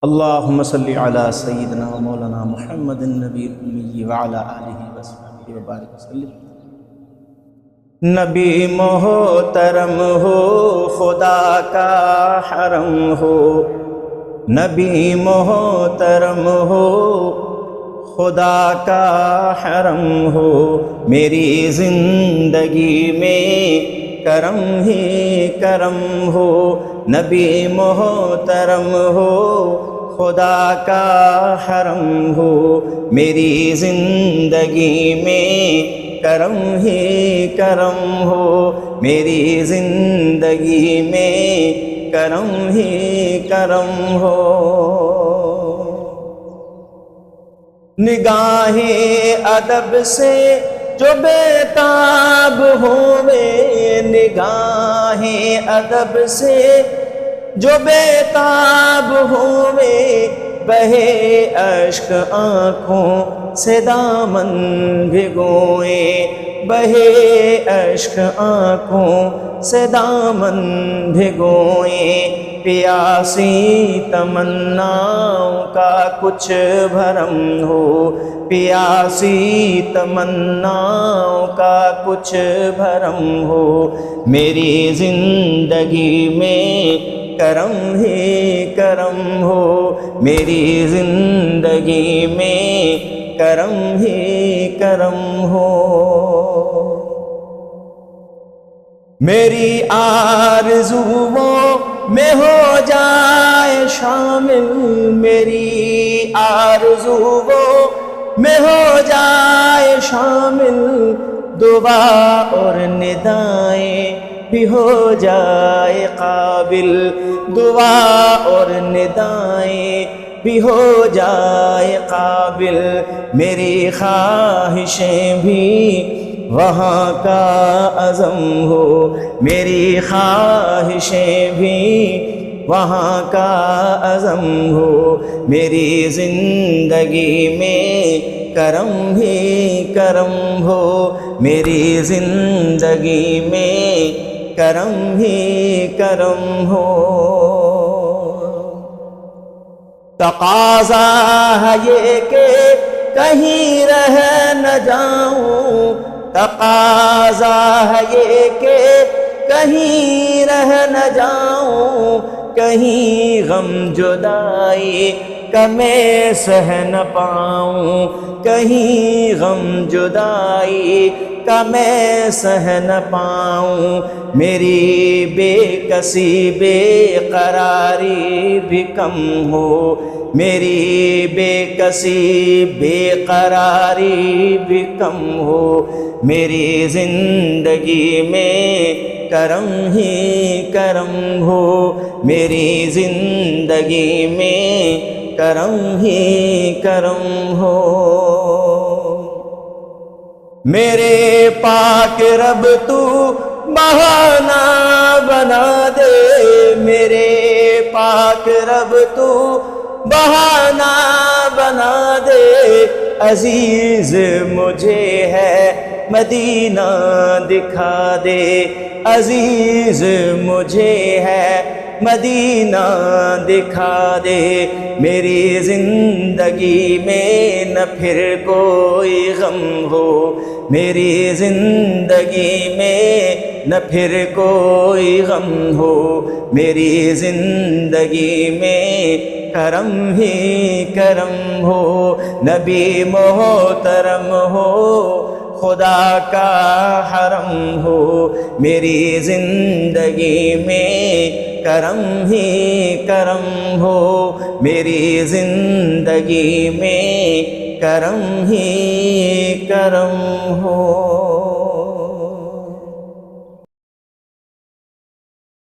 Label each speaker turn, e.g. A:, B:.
A: اللهم صل على سيدنا مولانا محمد النبی الامی وعلى آلہ وصحبہ وبارک وسلم۔ نبی محترم ہو، خدا کا حرم ہو، نبی محترم ہو، خدا کا حرم ہو، میری زندگی میں کرم ہی کرم ہو، نبی محترم ہو، خدا کا حرم ہو، میری زندگی میں کرم ہی کرم ہو، میری زندگی میں کرم ہی کرم ہو۔ نگاہ ادب سے جو بیتاب ہوئے، نگاہ ادب سے جو بیتاب ہوئے، بہے اشک آنکھوں سے دامن بھگوئے، بہے اشک آنکھوں سے دامن بھگوئے، پیاسی تمناؤں کا کچھ بھرم ہو، پیاسی تمناؤں کا کچھ بھرم ہو، میری زندگی میں کرم ہی کرم ہو، میری زندگی میں کرم ہی کرم ہو۔ میری آرزوؤں میں ہو جائے شامل، میری آرزوؤں میں ہو جائے شامل، دعا اور ندائیں بھی ہو جائے قابل، دعا اور ندائیں بھی ہو جائے قابل، میری خواہشیں بھی وہاں کا عزم ہو، میری خواہشیں بھی وہاں کا عزم ہو، میری زندگی میں کرم ہی کرم ہو، میری زندگی میں کرم ہی کرم ہو۔ تقاضا ہے یہ کہ کہیں رہ نہ جاؤں، تقاضا ہے یہ کہ کہیں رہ نہ جاؤں، کہیں غم جدائی کا میں سہ نہ پاؤں، کہیں غم جدائی کا میں سہ نہ پاؤں، میری بے کسی بے قراری بھی کم ہو، میری بے کسی بے قراری بھی کم ہو، میری زندگی میں کرم ہی کرم ہو، میری زندگی میں کرم ہی کرم ہو۔ میرے پاک رب تو بہانہ بنا دے، میرے پاک رب تو بہانہ بنا دے، عزیز مجھے ہے مدینہ دکھا دے، عزیز مجھے ہے مدینہ دکھا دے، میری زندگی میں نہ پھر کوئی غم ہو، میری زندگی میں نہ پھر کوئی غم ہو، میری زندگی میں کرم ہی کرم ہو، نبی محترم ہو، خدا کا حرم ہو، میری زندگی میں کرم ہی کرم ہو، میری زندگی میں کرم ہی کرم ہو۔